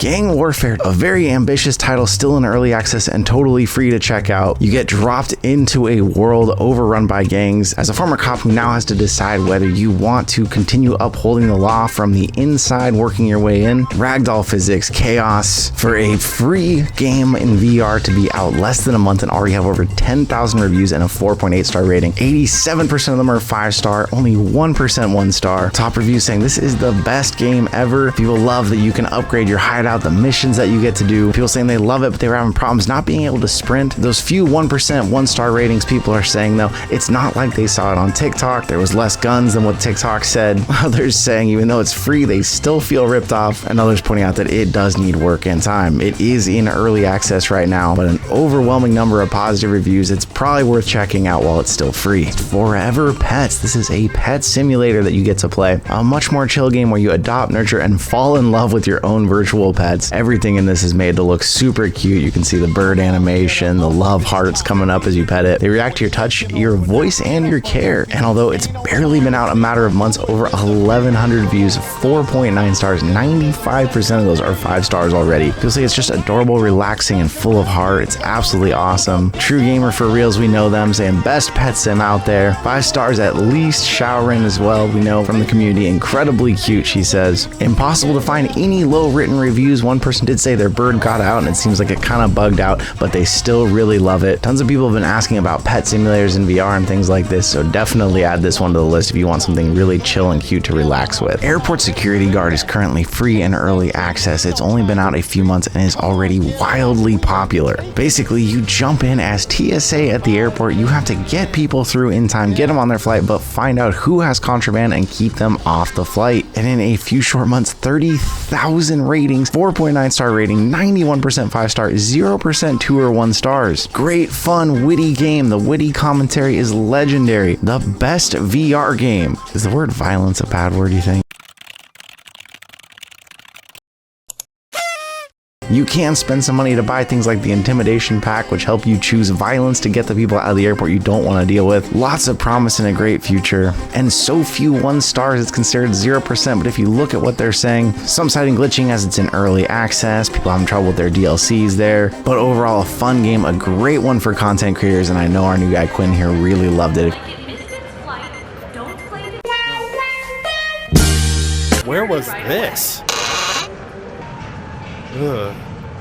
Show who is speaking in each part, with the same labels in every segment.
Speaker 1: Gang Warfare, a very ambitious title still in early access and totally free to check out. You get dropped into a world overrun by gangs as a former cop who now has to decide whether you want to continue upholding the law from the inside, working your way in. Ragdoll physics, chaos, for a free game in VR to be out less than a month and already have over 10,000 reviews and a 4.8 star rating. 87% of them are 5-star, only 1% 1-star. Top reviews saying this is the best game ever. People love that you can upgrade your hideout, the missions that you get to do. People saying they love it, but they were having problems not being able to sprint. Those few 1% 1-star ratings people are saying, though, it's not like they saw it on TikTok. There was less guns than what TikTok said. Others saying even though it's free, they still feel ripped off, and others pointing out that it does need work and time. It is in early access right now, but an overwhelming number of positive reviews. It's probably worth checking out while it's still free. Forever Pets. This is a pet simulator that you get to play. A much more chill game where you adopt, nurture, and fall in love with your own virtual pets. Everything in this is made to look super cute. You can see the bird animation, the love hearts coming up as you pet it. They react to your touch, your voice, and your care. And although it's barely been out a matter of months, over 1,100 views, 4.9 stars, 95% of those are 5 stars already. People say it's just adorable, relaxing, and full of heart. It's absolutely awesome. True gamer for reals, we know them, saying best pet sim out there. 5 stars at least. Showering as well, we know from the community. Incredibly cute, she says. Impossible to find any low written reviews. One person did say their bird got out and it seems like it kind of bugged out, but they still really love it. Tons of people have been asking about pet simulators in VR and things like this, so definitely add this one to the list if you want something really chill and cute to relax with. Airport Security Guard is currently free in early access. It's only been out a few months and is already wildly popular. Basically, you jump in as TSA at the airport. You have to get people through in time, get them on their flight, but find out who has contraband and keep them off the flight. And in a few short months, 30,000 ratings, 4.9 star rating, 91% 5 star, 0% 2 or 1 stars. Great, fun, witty game. The witty commentary is legendary. The best VR game. Is the word violence a bad word, you think? You can spend some money to buy things like the Intimidation Pack, which help you choose violence to get the people out of the airport you don't want to deal with. Lots of promise in a great future. And so few 1 stars, it's considered 0%, but if you look at what they're saying, some citing glitching as it's in early access, people having trouble with their DLCs there, but overall a fun game, a great one for content creators, and I know our new guy Quinn here really loved it.
Speaker 2: Where was this? Ugh.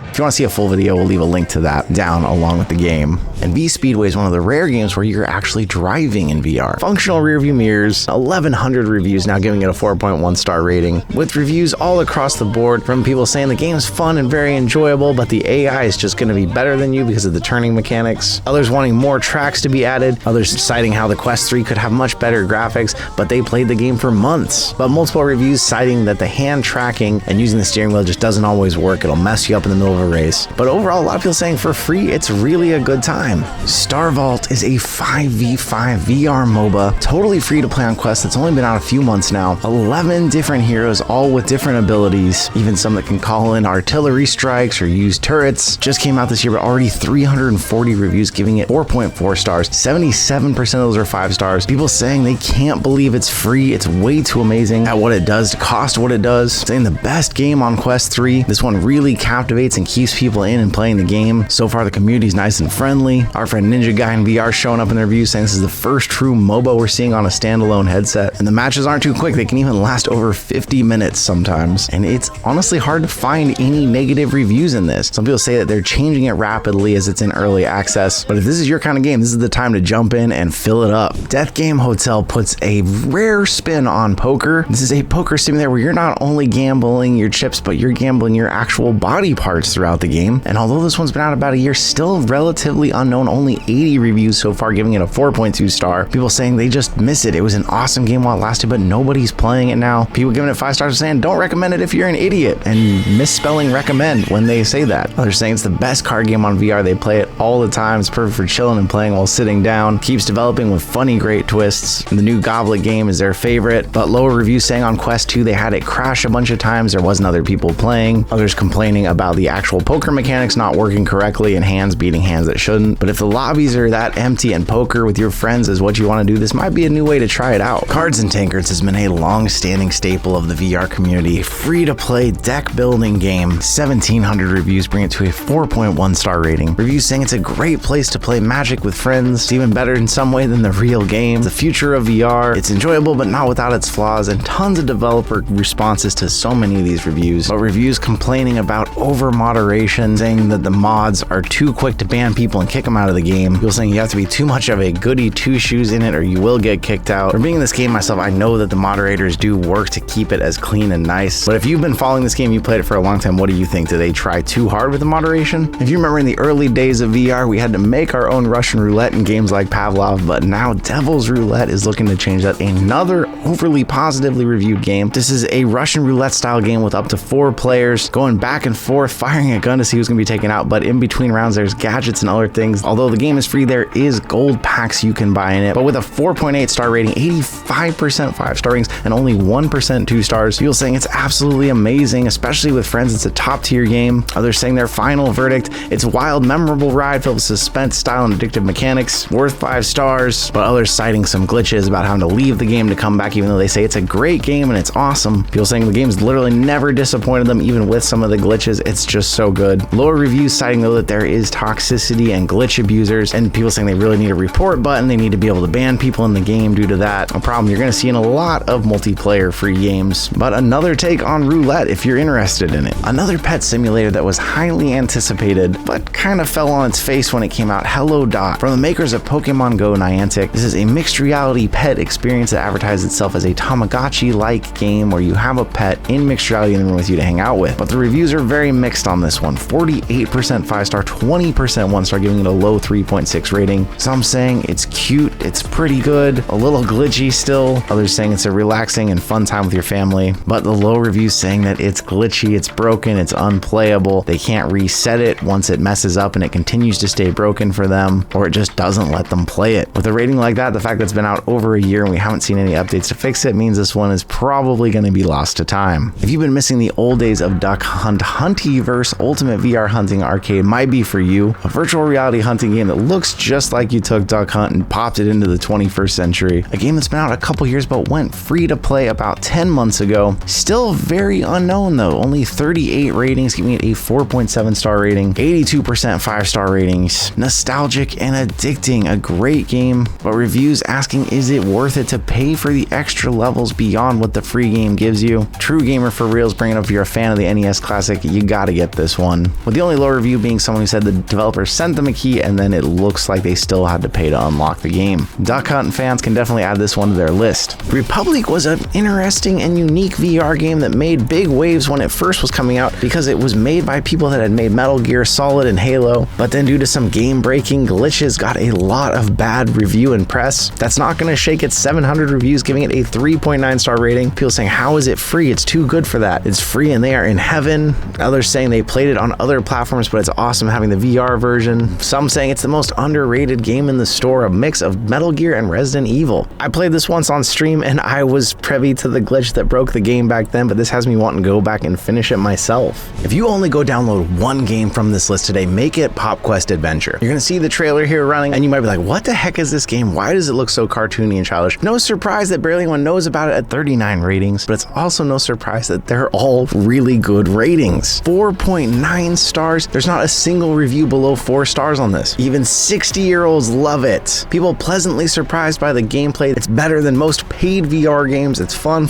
Speaker 1: If you want to see a full video, we'll leave a link to that down along with the game. And V-Speedway is one of the rare games where you're actually driving in VR. Functional rear view mirrors, 1,100 reviews, now giving it a 4.1 star rating, with reviews all across the board from people saying the game's fun and very enjoyable, but the AI is just going to be better than you because of the turning mechanics. Others wanting more tracks to be added, others citing how the Quest 3 could have much better graphics, but they played the game for months. But multiple reviews citing that the hand tracking and using the steering wheel just doesn't always work. It'll mess you up in the middle of a race. But overall, a lot of people saying for free, it's really a good time. Starvault is a 5v5 VR MOBA, totally free to play on Quest. It's only been out a few months now. 11 different heroes, all with different abilities, even some that can call in artillery strikes or use turrets. Just came out this year, but already 340 reviews, giving it 4.4 stars. 77% of those are 5 stars. People saying they can't believe it's free. It's way too amazing at what it does, to cost what it does. Saying the best game on Quest 3. This one really captivates and keeps people in and playing the game. So far, the community's nice and friendly. Our friend Ninja Guy in VR showing up in their reviews saying this is the first true MOBA we're seeing on a standalone headset. And the matches aren't too quick. They can even last over 50 minutes sometimes. And it's honestly hard to find any negative reviews in this. Some people say that they're changing it rapidly as it's in early access. But if this is your kind of game, this is the time to jump in and fill it up. Death Game Hotel puts a rare spin on poker. This is a poker simulator where you're not only gambling your chips, but you're gambling your actual body parts throughout the game. And although this one's been out about a year, still relatively unknown, only 80 reviews so far, giving it a 4.2 star. People saying they just miss it. It was an awesome game while it lasted, but nobody's playing it now. People giving it 5 stars are saying don't recommend it if you're an idiot, and misspelling recommend when they say that. Others saying it's the best card game on VR. They play it all the time. It's perfect for chilling and playing while sitting down. Keeps developing with funny, great twists. And the new Goblet game is their favorite, but lower reviews saying on Quest 2 they had it crash a bunch of times. There wasn't other people playing. Others complaining about the actual actual poker mechanics not working correctly and hands beating hands that shouldn't. But if the lobbies are that empty and poker with your friends is what you want to do, this might be a new way to try it out. Cards and Tankards has been a long-standing staple of the VR community. Free-to-play deck building game. 1,700 reviews bring it to a 4.1 star rating. Reviews saying it's a great place to play Magic with friends. It's even better in some way than the real game. The future of VR. It's enjoyable but not without its flaws, and tons of developer responses to so many of these reviews. But reviews complaining about over moderation, saying that the mods are too quick to ban people and kick them out of the game. People saying you have to be too much of a goody two-shoes in it or you will get kicked out. For being in this game myself, I know that the moderators do work to keep it as clean and nice. But if you've been following this game, you played it for a long time, what do you think? Do they try too hard with the moderation? If you remember in the early days of VR, we had to make our own Russian roulette in games like Pavlov, but now Devil's Roulette is looking to change that. Another overly positively reviewed game. This is a Russian roulette style game with up to 4 players going back and forth, firing a gun to see who's going to be taken out, but in between rounds there's gadgets and other things. Although the game is free, there is gold packs you can buy in it, but with a 4.8 star rating, 85% 5-star ratings, and only 1% 2 stars. People saying it's absolutely amazing, especially with friends. It's a top tier game. Others saying their final verdict, it's a wild, memorable ride filled with suspense, style, and addictive mechanics, worth 5 stars, but others citing some glitches about having to leave the game to come back, even though they say it's a great game and it's awesome. People saying the game's literally never disappointed them, even with some of the glitches. It's just so good. Lower reviews citing though that there is toxicity and glitch abusers, and people saying they really need a report button. They need to be able to ban people in the game due to that. A problem you're going to see in a lot of multiplayer free games. But another take on Roulette if you're interested in it. Another pet simulator that was highly anticipated but kind of fell on its face when it came out. Hello Dot. From the makers of Pokemon Go Niantic, this is a mixed reality pet experience that advertises itself as a Tamagotchi-like game where you have a pet in mixed reality in the room with you to hang out with. But the reviews are very mixed on this one. 48% 5-star, 20% 1-star, giving it a low 3.6 rating. Some saying it's cute, it's pretty good, a little glitchy still. Others saying it's a relaxing and fun time with your family. But the low reviews saying that it's glitchy, it's broken, it's unplayable. They can't reset it once it messes up and it continues to stay broken for them, or it just doesn't let them play it. With a rating like that, the fact that it's been out over a year and we haven't seen any updates to fix it means this one is probably going to be lost to time. If you've been missing the old days of Duck Hunt, HuntyVerse Ultimate VR Hunting Arcade might be for you. A virtual reality hunting game that looks just like you took Duck Hunt and popped it into the 21st century. A game that's been out a couple years but went free to play about 10 months ago. Still very unknown though. Only 38 ratings, giving it a 4.7 star rating. 82% 5-star ratings. Nostalgic and addicting. A great game, but reviews asking, is it worth it to pay for the extra levels beyond what the free game gives you? True gamer for reals, bringing up if you're a fan of the NES classic, you gotta get this one. With the only low review being someone who said the developer sent them a key and then it looks like they still had to pay to unlock the game. Duck Hunt fans can definitely add this one to their list. Republique was an interesting and unique VR game that made big waves when it first was coming out because it was made by people that had made Metal Gear Solid and Halo, but then due to some game-breaking glitches got a lot of bad review and press. That's not going to shake its 700 reviews, giving it a 3.9 star rating. People saying, how is it free? It's too good for that. It's free and they are in heaven. Others saying they played it on other platforms, but it's awesome having the VR version. Some saying it's the most underrated game in the store, a mix of Metal Gear and Resident Evil. I played this once on stream and I was privy to the glitch that broke the game back then, but this has me wanting to go back and finish it myself. If you only go download one game from this list today, make it Pop Quest Adventure. You're going to see the trailer here running and you might be like, what the heck is this game? Why does it look so cartoony and childish? No surprise that barely anyone knows about it at 39 ratings, but it's also no surprise that they're all really good ratings. 4.9 stars. There's not a single review below 4 stars on this. Even 60-year-olds love it. People pleasantly surprised by the gameplay. It's better than most paid VR games. It's fun.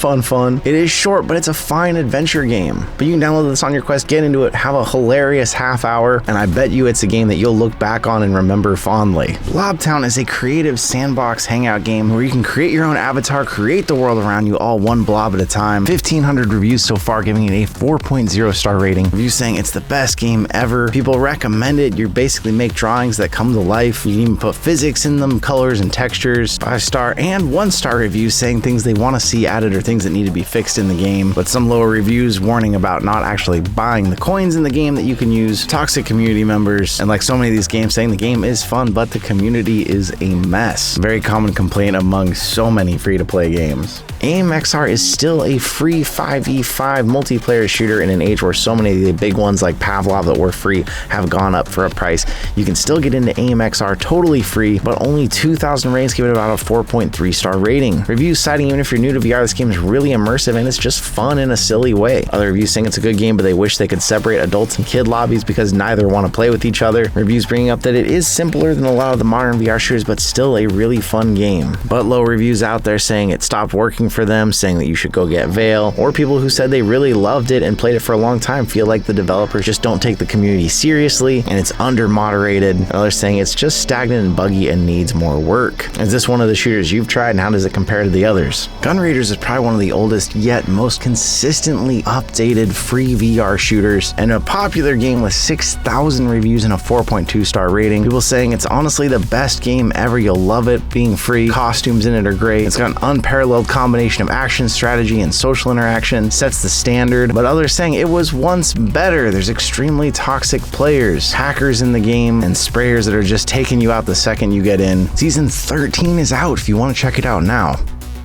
Speaker 1: It is short, but it's a fine adventure game. But you can download this on your Quest, get into it, have a hilarious half hour, and I bet you it's a game that you'll look back on and remember fondly. Blobtown is a creative sandbox hangout game where you can create your own avatar, create the world around you, all one blob at a time. 1,500 reviews so far, giving it a 4.0 star rating. Reviews saying it's the best game ever. People recommend it. You basically make drawings that come to life. You can even put physics in them, colors and textures. 5-star and 1-star reviews saying things they want to see added or things that need to be fixed in the game. But some lower reviews warning about not actually buying the coins in the game that you can use. Toxic community members, and like so many of these games, saying the game is fun, but the community is a mess. Very common complaint among so many free-to-play games. AIM XR is still a free 5v5 multiplayer shooter in an age where so many of the big ones ones like Pavlov that were free have gone up for a price. You can still get into AIM XR totally free, but only 2,000 ratings give it about a 4.3 star rating. Reviews citing even if you're new to VR, this game is really immersive and it's just fun in a silly way. Other reviews saying it's a good game, but they wish they could separate adults and kid lobbies because neither want to play with each other. Reviews bringing up that it is simpler than a lot of the modern VR shooters, but still a really fun game. But low reviews out there saying it stopped working for them, saying that you should go get Vail, or people who said they really loved it and played it for a long time feel like the developers just don't take the community seriously and it's under moderated. Others saying it's just stagnant and buggy and needs more work. Is this one of the shooters you've tried, and how does it compare to the others? Gun Raiders is probably one of the oldest yet most consistently updated free VR shooters, and a popular game with 6,000 reviews and a 4.2 star rating. People saying it's honestly the best game ever. You'll love it being free. Costumes in it are great. It's got an unparalleled combination of action, strategy, and social interaction. Sets the standard, but others saying it was once better. There's extremely toxic players, hackers in the game, and sprayers that are just taking you out the second you get in. Season 13 is out if you want to check it out now.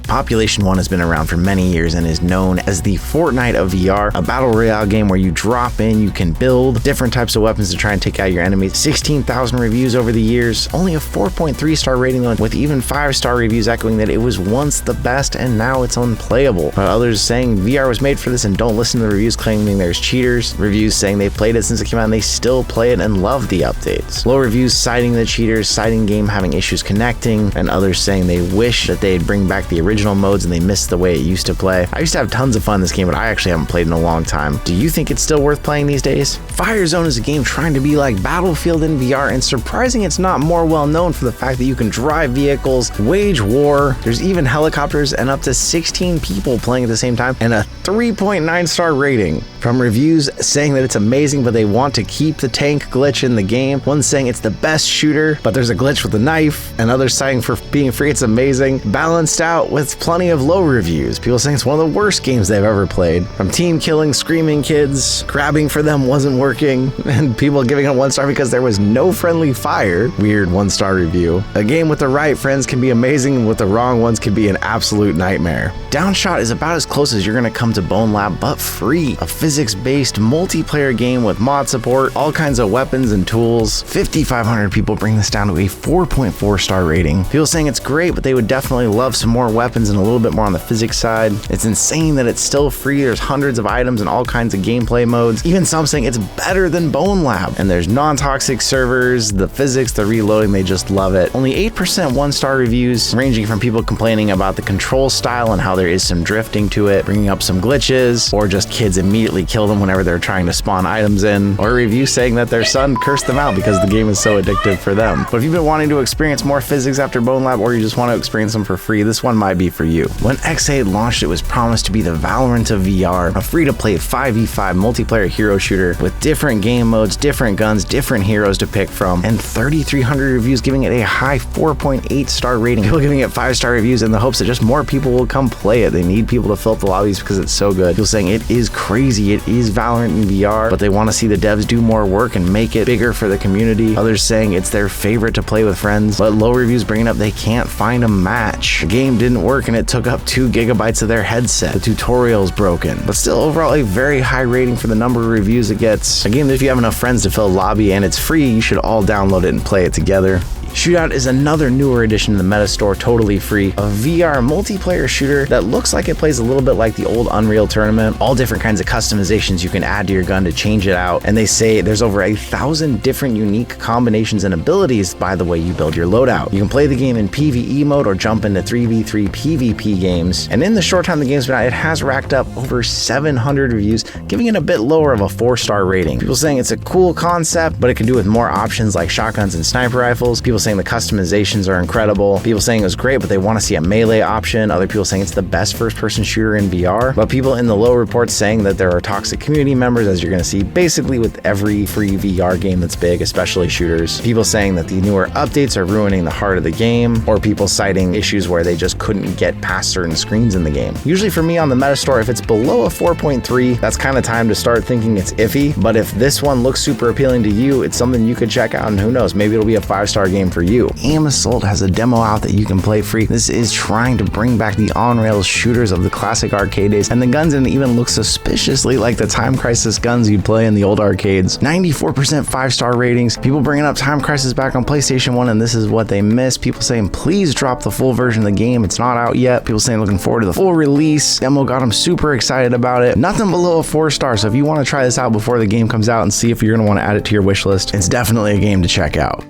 Speaker 1: Population 1 has been around for many years and is known as the Fortnite of VR, a battle royale game where you drop in, you can build different types of weapons to try and take out your enemies. 16,000 reviews over the years, only a 4.3 star rating though, with even 5-star reviews echoing that it was once the best and now it's unplayable. But others saying VR was made for this and don't listen to the reviews claiming there's cheaters. Reviews saying they've played it since it came out and they still play it and love the updates. Low reviews citing the cheaters, citing game having issues connecting, and others saying they wish that they'd bring back the original modes and they missed the way it used to play. I used to have tons of fun in this game, but I actually haven't played in a long time. Do you think it's still worth playing these days? Firezone is a game trying to be like Battlefield in VR, and surprising it's not more well known for the fact that you can drive vehicles, wage war, there's even helicopters, and up to 16 people playing at the same time, and a 3.9 star rating. From reviews saying that it's amazing, but they want to keep the tank glitch in the game. One saying it's the best shooter, but there's a glitch with the knife, and others citing for being free it's amazing. Balanced out with plenty of low reviews. People saying it's one of the worst games they've ever played. From team killing screaming kids, grabbing for them wasn't working, and people giving it 1 star because there was no friendly fire. Weird 1-star review. A game with the right friends can be amazing, and with the wrong ones can be an absolute nightmare. Downshot is about as close as you're gonna come to Bone Lab, but free. A physics-based multiplayer game with mod support, all kinds of weapons and tools. 5,500 people bring this down to a 4.4 star rating. People saying it's great, but they would definitely love some more weapons and a little bit more on the physics side. It's insane that it's still free. There's hundreds of items and all kinds of gameplay modes. Even some saying it's better than Bone Lab. And there's non-toxic servers, the physics, the reloading, they just love it. Only 8% 1-star reviews, ranging from people complaining about the control style and how there is some drifting to it, bringing up some glitches, or just kids immediately kill them whenever they're trying to spawn items in, or reviews saying that their son cursed them out because the game is so addictive for them. But if you've been wanting to experience more physics after Bone Lab, or you just want to experience them for free, this one might be for you. When X8 launched, it was promised to be the Valorant of VR, a free-to-play 5v5 multiplayer hero shooter with different game modes, different guns, different heroes to pick from, and 3,300 reviews giving it a high 4.8 star rating. People giving it 5-star reviews in the hopes that just more people will come play it. They need people to fill up the lobbies because it's so good. People saying it is crazy, it is Valorant in VR, but they want to see the devs do more work and make it bigger for the community. Others saying it's their favorite to play with friends, but low reviews bringing up they can't find a match. The game didn't work and it took up 2 gigabytes of their headset. The tutorial's broken, but still overall a very high rating for the number of reviews it gets. A game that if you have enough friends to fill a lobby and it's free, you should all download it and play it together. SHOOTOUT is another newer addition to the meta store, totally free. A VR multiplayer shooter that looks like it plays a little bit like the old Unreal Tournament. All different kinds of customizations you can add to your gun to change it out. And they say there's over 1,000 different unique combinations and abilities by the way you build your loadout. You can play the game in PvE mode or jump into 3v3 PvP games. And in the short time the game's been out, it has racked up over 700 reviews, giving it a bit lower of a 4-star rating. People saying it's a cool concept, but it can do with more options like shotguns and sniper rifles. People saying the customizations are incredible. People saying it was great, but they want to see a melee option. Other people saying it's the best first-person shooter in VR. But people in the low reports saying that there are toxic community members, as you're going to see basically with every free VR game that's big, especially shooters. People saying that the newer updates are ruining the heart of the game, or people citing issues where they just couldn't get past certain screens in the game. Usually for me on the Metastore, if it's below a 4.3, that's kind of time to start thinking it's iffy. But if this one looks super appealing to you, it's something you could check out, and who knows, maybe it'll be a 5-star game game for you. Aim Assault has a demo out that you can play free. This is trying to bring back the on-rails shooters of the classic arcade days, and the guns in it even look suspiciously like the Time Crisis guns you'd play in the old arcades. 94% 5-star ratings. People bringing up Time Crisis back on PlayStation 1, and this is what they missed. People saying, please drop the full version of the game. It's not out yet. People saying looking forward to the full release. Demo got them super excited about it. Nothing below a 4-star, so if you want to try this out before the game comes out and see if you're going to want to add it to your wish list, it's definitely a game to check out.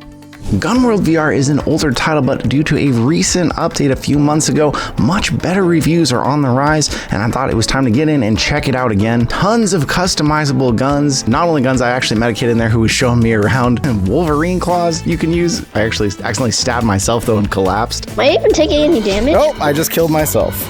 Speaker 1: Gunworld VR is an older title, but due to a recent update a few months ago, much better reviews are on the rise, and I thought it was time to get in and check it out again. Tons of customizable guns, not only guns, I actually met a kid in there who was showing me around Wolverine claws you can use. I actually accidentally stabbed myself though and collapsed.
Speaker 3: Am I even taking any damage?
Speaker 2: Nope, I just killed myself.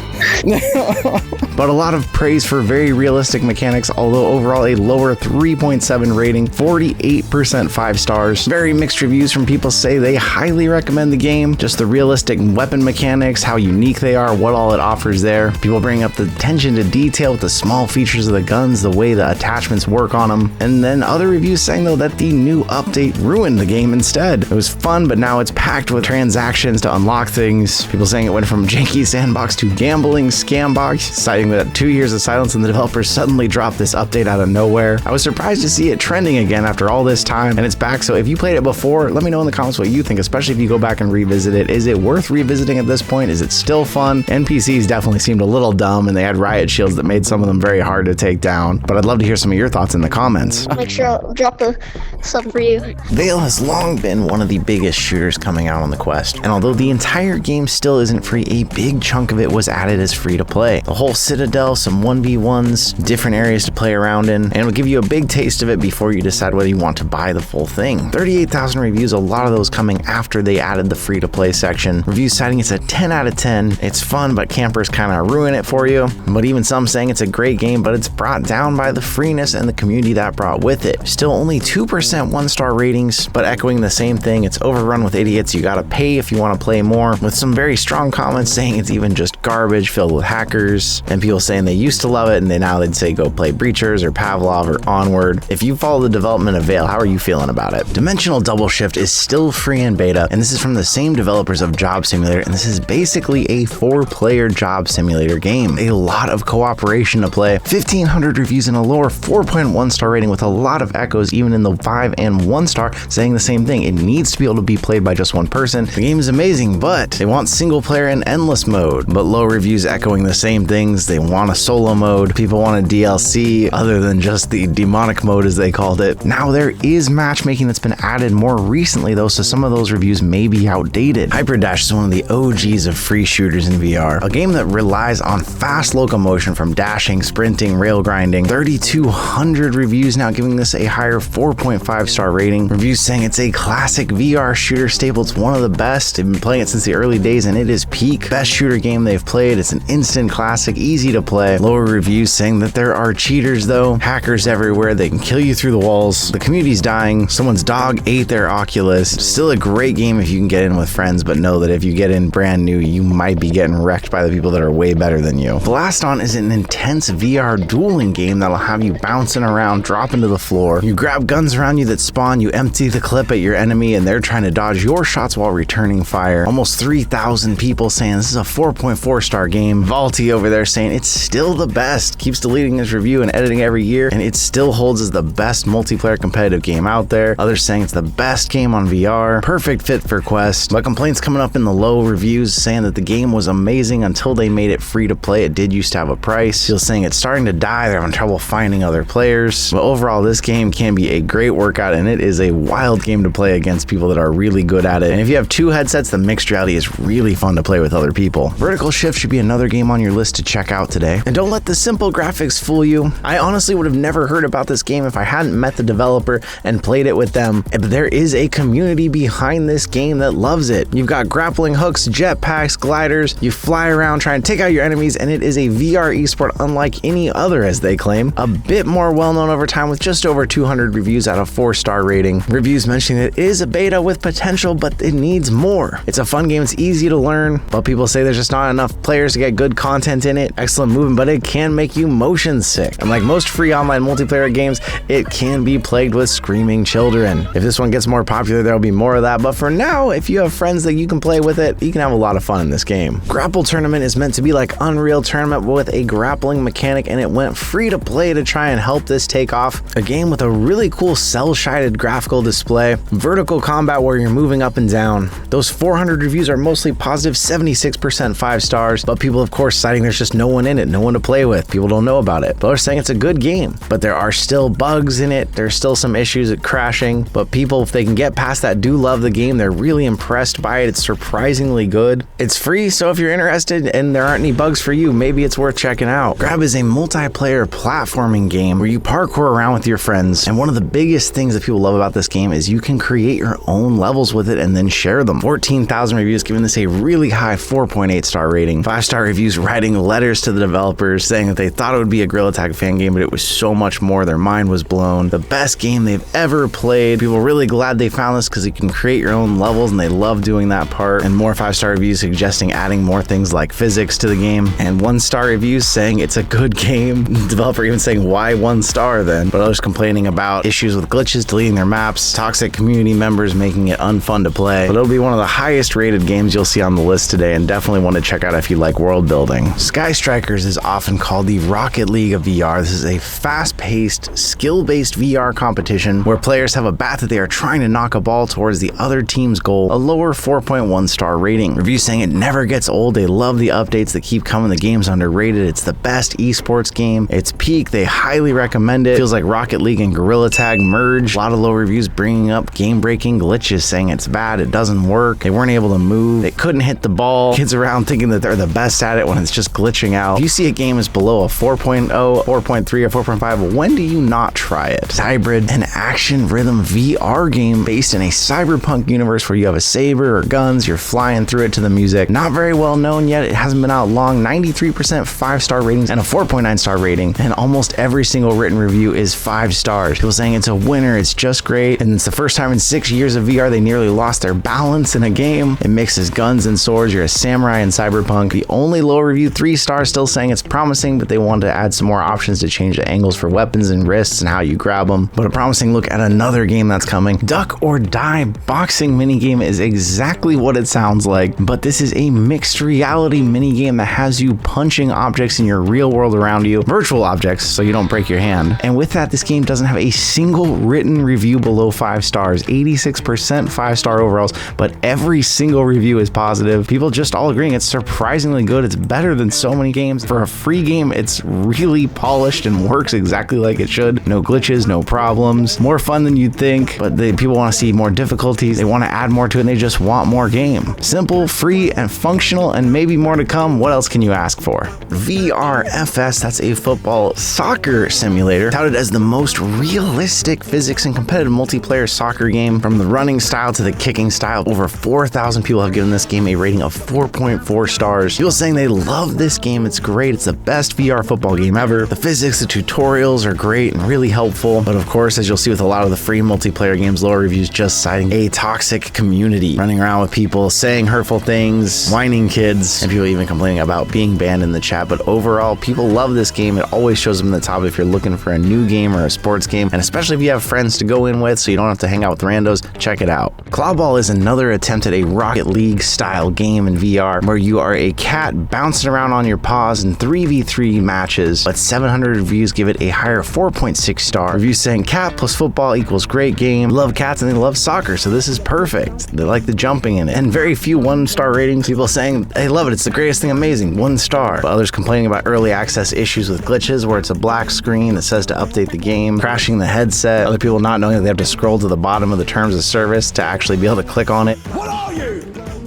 Speaker 1: But a lot of praise for very realistic mechanics, although overall a lower 3.7 rating, 48% 5 stars. Very mixed reviews from people say they highly recommend the game. Just the realistic weapon mechanics, how unique they are, what all it offers there. People bring up the attention to detail with the small features of the guns, the way the attachments work on them. And then other reviews saying though that the new update ruined the game instead. It was fun, but now it's packed with transactions to unlock things. People saying it went from janky sandbox to gambling scambox, citing that 2 years of silence and the developers suddenly dropped this update out of nowhere. I was surprised to see it trending again after all this time, and it's back. So if you played it before, let me know in the comments what you think, especially if you go back and revisit it. Is it worth revisiting at this point? Is it still fun? NPCs definitely seemed a little dumb, and they had riot shields that made some of them very hard to take down, but I'd love to hear some of your thoughts in the comments.
Speaker 3: Make sure I'll drop the sub for you.
Speaker 1: Vail has long been one of the biggest shooters coming out on the Quest, and although the entire game still isn't free, a big chunk of it was added as free to play. The whole Citadel, some 1v1s, different areas to play around in, and it'll give you a big taste of it before you decide whether you want to buy the full thing. 38,000 reviews, a lot of those coming after they added the free to play section. Reviews citing it's a 10 out of 10. It's fun, but campers kind of ruin it for you. But even some saying it's a great game, but it's brought down by the freeness and the community that brought with it. Still only 2% 1-star ratings, but echoing the same thing. It's overrun with idiots. You gotta pay if you want to play more, with some very strong comments saying it's even just garbage filled with hackers, and people saying they used to love it and now they'd say go play Breachers or Pavlov or Onward. If you follow the development of Vail, how are you feeling about it? Dimensional Double Shift is still free in beta, and this is from the same developers of Job Simulator, and this is basically a 4-player job simulator game. A lot of cooperation to play, 1,500 reviews and a lower 4.1 star rating, with a lot of echoes even in the 5 and 1 star saying the same thing. It needs to be able to be played by just one person. The game is amazing, but they want single player and endless mode, but low reviews echoing the same things. They want a solo mode. People want a DLC other than just the demonic mode as they called it. Now there is matchmaking that's been added more recently though, so some of those reviews may be outdated. Hyperdash is one of the OGs of free shooters in VR, a game that relies on fast locomotion from dashing, sprinting, rail grinding. 3,200 reviews now, giving this a higher 4.5 star rating. Reviews saying it's a classic VR shooter staple. It's one of the best. They've been playing it since the early days and it is peak. Best shooter game they've played. It's an instant classic, easy to play. Lower reviews saying that there are cheaters though, hackers everywhere. They can kill you through the walls. The community's dying. Someone's dog ate their Oculus. Still a great game if you can get in with friends, but know that if you get in brand new, you might be getting wrecked by the people that are way better than you. Blaston is an intense VR dueling game that'll have you bouncing around, dropping to the floor. You grab guns around you that spawn, you empty the clip at your enemy, and they're trying to dodge your shots while returning fire. Almost 3,000 people saying this is a 4.4 star game. Vaulty over there saying it's still the best. Keeps deleting his review and editing every year, and it still holds as the best multiplayer competitive game out there. Others saying it's the best game on VR. Perfect fit for Quest. But complaints coming up in the low reviews saying that the game was amazing until they made it free to play. It did used to have a price. People saying it's starting to die. They're having trouble finding other players. But overall, this game can be a great workout, and it is a wild game to play against people that are really good at it. And if you have 2 headsets, the mixed reality is really fun to play with other people. Vertical Shift should be another game on your list to check out today. And don't let the simple graphics fool you. I honestly would have never heard about this game if I hadn't met the developer and played it with them. But there is a community behind this game that loves it. You've got grappling hooks, jetpacks, gliders. You fly around trying to take out your enemies, and it is a VR esport unlike any other, as they claim. A bit more well-known over time, with just over 200 reviews out of 4-star rating. Reviews mentioning that it is a beta with potential, but it needs more. It's a fun game. It's easy to learn, but people say there's just not enough enough players to get good content in it, excellent movement, but it can make you motion sick. And like most free online multiplayer games, it can be plagued with screaming children. If this one gets more popular, there'll be more of that, but for now, if you have friends that you can play with it, you can have a lot of fun in this game. Grapple Tournament is meant to be like Unreal Tournament with a grappling mechanic, and it went free to play to try and help this take off. A game with a really cool cel-shaded graphical display, vertical combat where you're moving up and down. Those 400 reviews are mostly positive, 76% 5 stars, but people of course citing there's just no one in it, no one to play with, people don't know about it. But they're saying it's a good game, but there are still bugs in it, there's still some issues at crashing, but people, if they can get past that, do love the game. They're really impressed by it. It's surprisingly good. It's free, so if you're interested and there aren't any bugs for you, maybe it's worth checking out. Grab is a multiplayer platforming game where you parkour around with your friends, and one of the biggest things that people love about this game is you can create your own levels with it and then share them. 14,000 reviews giving this a really high 4.8 star rating. 5-star reviews writing letters to the developers saying that they thought it would be a Gorilla Tag fan game, but it was so much more. Their mind was blown. The best game they've ever played. People are really glad they found this because you can create your own levels and they love doing that part. And more 5-star reviews suggesting adding more things like physics to the game. And 1-star reviews saying it's a good game. The developer even saying why 1 star then, but others complaining about issues with glitches, deleting their maps, toxic community members making it unfun to play. But it'll be one of the highest rated games you'll see on the list today, and definitely one to check out if you like world building. SkyStrikers is often called the Rocket League of VR. This is a fast-paced, skill-based VR competition where players have a bat that they are trying to knock a ball towards the other team's goal, a lower 4.1 star rating. Reviews saying it never gets old. They love the updates that keep coming. The game's underrated. It's the best esports game. It's peak. They highly recommend it. Feels like Rocket League and Gorilla Tag merge. A lot of low reviews bringing up game-breaking glitches, saying it's bad, it doesn't work, they weren't able to move, they couldn't hit the ball. Kids around thinking that they're the best at it when it's just glitching out. If you see a game is below a 4.0, 4.3, or 4.5, when do you not try it? CYBRID, an action rhythm VR game based in a cyberpunk universe where you have a saber or guns, you're flying through it to the music. Not very well known yet, it hasn't been out long. 93% 5-star ratings and a 4.9 star rating, and almost every single written review is 5 stars. People saying it's a winner, it's just great, and it's the first time in 6 years of VR they nearly lost their balance in a game. It mixes guns and swords, you're a samurai in cyberpunk. The only low review, 3 stars, still saying it's promising, but they wanted to add some more options to change the angles for weapons and wrists and how you grab them. But a promising look at another game that's coming. DuckOrDie boxing minigame is exactly what it sounds like, but this is a mixed reality minigame that has you punching objects in your real world around you, virtual objects, so you don't break your hand. And with that, this game doesn't have a single written review below 5 stars, 86% 5-star overalls, but every single review is positive. People just all agreeing it's surprisingly good. It's better than so many games. For a free game, it's really polished and works exactly like it should. No glitches, no problems. More fun than you'd think, but people want to see more difficulties. They want to add more to it, and they just want more game. Simple, free, and functional, and maybe more to come. What else can you ask for? VRFS, that's a football soccer simulator, touted as the most realistic physics and competitive multiplayer soccer game. From the running style to the kicking style, over 4,000 people have given this game a rating of 4.4 stars. People saying they love this game. It's great. It's the best VR football game ever. The physics, the tutorials are great and really helpful. But of course, as you'll see with a lot of the free multiplayer games, lower reviews just citing a toxic community, running around with people, saying hurtful things, whining kids, and people even complaining about being banned in the chat. But overall, people love this game. It always shows them in the top if you're looking for a new game or a sports game, and especially if you have friends to go in with so you don't have to hang out with randos, check it out. Clawball is another attempt at a Rocket League style game in VR where you are a cat bouncing around on your paws in 3v3 matches, but 700 reviews give it a higher 4.6 star. Reviews saying cat plus football equals great game. Love cats and they love soccer, so this is perfect. They like the jumping in it. And very few 1-star ratings. People saying they love it, it's the greatest thing, amazing, 1 star. But others complaining about early access issues with glitches where it's a black screen that says to update the game, crashing the headset, other people not knowing that they have to scroll to the bottom of the terms of service to actually be able to click on it.
Speaker 2: What are you?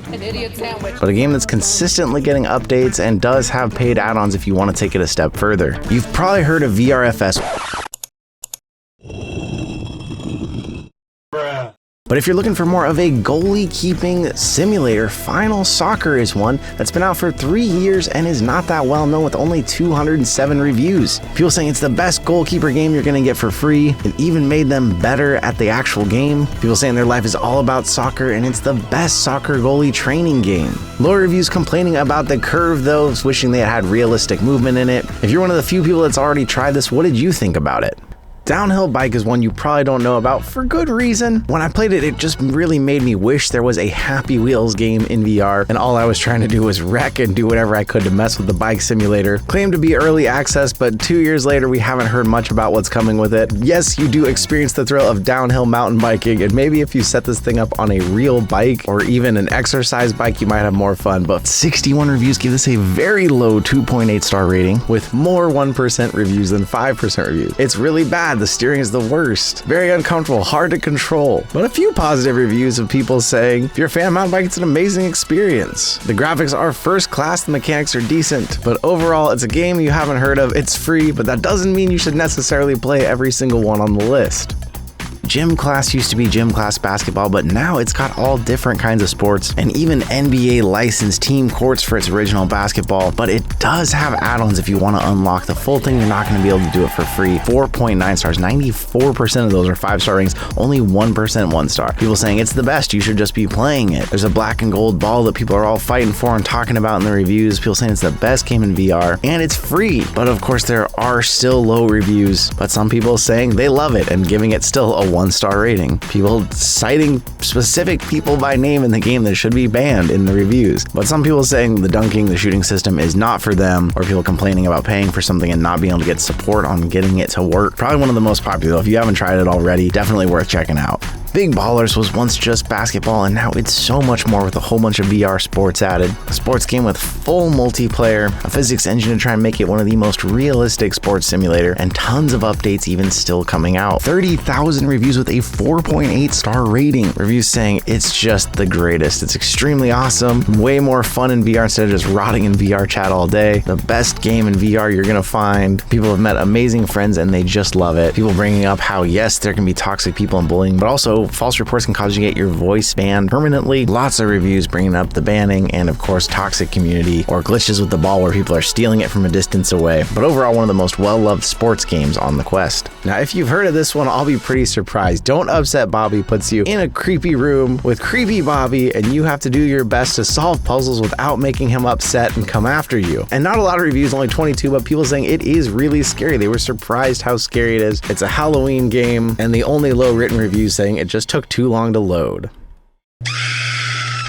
Speaker 2: An idiot sandwich.
Speaker 1: But a game that's consistently getting updates and does have paid add-ons if you want to take it a step further. You've probably heard of VRFS. But if you're looking for more of a goalie keeping simulator, Final Soccer is one that's been out for 3 years and is not that well known with only 207 reviews. People saying it's the best goalkeeper game you're going to get for free. It even made them better at the actual game. People saying their life is all about soccer and it's the best soccer goalie training game. Low reviews complaining about the curve though, wishing they had realistic movement in it. If you're one of the few people that's already tried this, what did you think about it? Downhill bike is one you probably don't know about for good reason. When I played it, it just really made me wish there was a Happy Wheels game in VR, and all I was trying to do was wreck and do whatever I could to mess with the bike simulator. Claimed to be early access, but 2 years later, we haven't heard much about what's coming with it. Yes, you do experience the thrill of downhill mountain biking, and maybe if you set this thing up on a real bike or even an exercise bike, you might have more fun, but 61 reviews give this a very low 2.8 star rating, with more 1% reviews than 5% reviews. It's really bad. The steering is the worst. Very uncomfortable, hard to control. But a few positive reviews of people saying, if you're a fan of mountain bike, it's an amazing experience. The graphics are first class, the mechanics are decent, but overall, it's a game you haven't heard of. It's free, but that doesn't mean you should necessarily play every single one on the list. Gym class used to be gym class basketball, but now it's got all different kinds of sports and even NBA licensed team courts for its original basketball, but it does have add-ons if you want to unlock the full thing. You're not going to be able to do it for free. 4.9 stars, 94% of those are 5-star ratings, only 1% 1-star. People saying it's the best, you should just be playing it. There's a black and gold ball that people are all fighting for and talking about in the reviews. People saying it's the best game in VR, and it's free. But of course, there are still low reviews, but some people saying they love it and giving it still a 1-star rating. People citing specific people by name in the game that should be banned in the reviews. But some people saying the dunking, the shooting system is not for them, or people complaining about paying for something and not being able to get support on getting it to work. Probably one of the most popular. If you haven't tried it already, definitely worth checking out. Big Ballers was once just basketball, and now it's so much more with a whole bunch of VR sports added. A sports game with full multiplayer, a physics engine to try and make it one of the most realistic sports simulator, and tons of updates even still coming out. 30,000 reviews with a 4.8 star rating. Reviews saying it's just the greatest. It's extremely awesome, way more fun in VR instead of just rotting in VR chat all day. The best game in VR you're gonna find. People have met amazing friends and they just love it. People bringing up how yes, there can be toxic people and bullying, but also false reports can cause you to get your voice banned permanently. Lots of reviews bringing up the banning and of course toxic community or glitches with the ball where people are stealing it from a distance away. But overall, one of the most well-loved sports games on the Quest. Now, if you've heard of this one, I'll be pretty surprised. Don't Upset Bobby puts you in a creepy room with creepy Bobby and you have to do your best to solve puzzles without making him upset and come after you. And not a lot of reviews, only 22, but people saying it is really scary. They were surprised how scary it is. It's a Halloween game, and the only low written reviews saying it just took too long to load.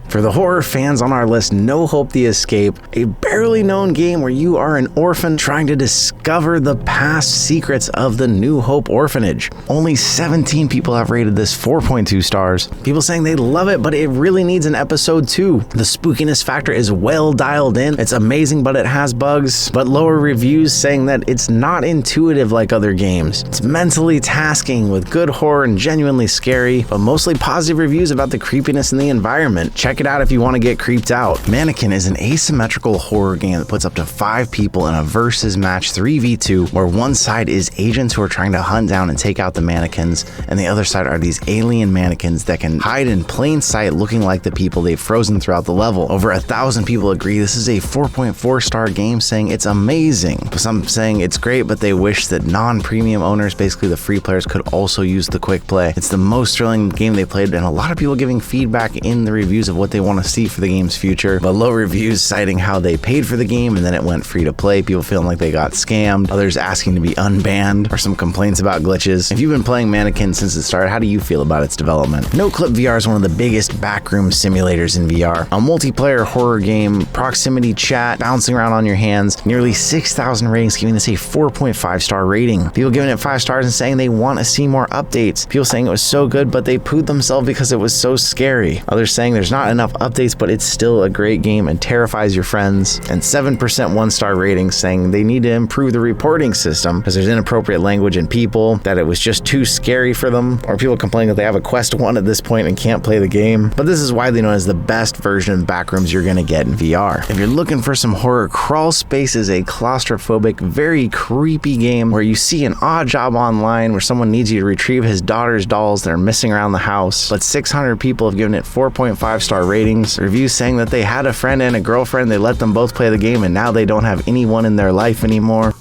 Speaker 1: For the horror fans on our list, No Hope: The Escape, a barely known game where you are an orphan trying to discover the past secrets of the New Hope orphanage. Only 17 people have rated this 4.2 stars. People saying they love it, but it really needs an episode 2. The spookiness factor is well dialed in. It's amazing, but it has bugs. But lower reviews saying that it's not intuitive like other games. It's mentally tasking with good horror and genuinely scary, but mostly positive reviews about the creepiness in the environment. Check it out if you want to get creeped out. Mannequin is an asymmetrical horror game that puts up to 5 people in a versus match 3v2, where one side is agents who are trying to hunt down and take out the mannequins, and the other side are these alien mannequins that can hide in plain sight looking like the people they've frozen throughout the level. Over 1,000 people agree this is a 4.4 star game, saying it's amazing. Some saying it's great, but they wish that non-premium owners, basically the free players, could also use the quick play. It's the most thrilling game they played, and a lot of people giving feedback in the reviews of what they want to see for the game's future, but low reviews citing how they paid for the game and then it went free to play, people feeling like they got scammed, others asking to be unbanned, or some complaints about glitches. If you've been playing Mannequin since it started, how do you feel about its development? NoClip VR is one of the biggest backroom simulators in VR. A multiplayer horror game, proximity chat, bouncing around on your hands, nearly 6,000 ratings, giving this a 4.5 star rating. People giving it 5 stars and saying they want to see more updates. People saying it was so good, but they pooed themselves because it was so scary. Others saying there's not enough enough updates, but it's still a great game and terrifies your friends. And 7% 1-star ratings saying they need to improve the reporting system because there's inappropriate language and people, that it was just too scary for them, or people complaining that they have a Quest 1 at this point and can't play the game. But this is widely known as the best version of Backrooms you're gonna get in VR. If you're looking for some horror, Crawlspace is a claustrophobic, very creepy game where you see an odd job online where someone needs you to retrieve his daughter's dolls that are missing around the house. But 600 people have given it 4.5-star ratings. Reviews saying that they had a friend and a girlfriend, they let them both play the game, and now they don't have anyone in their life anymore.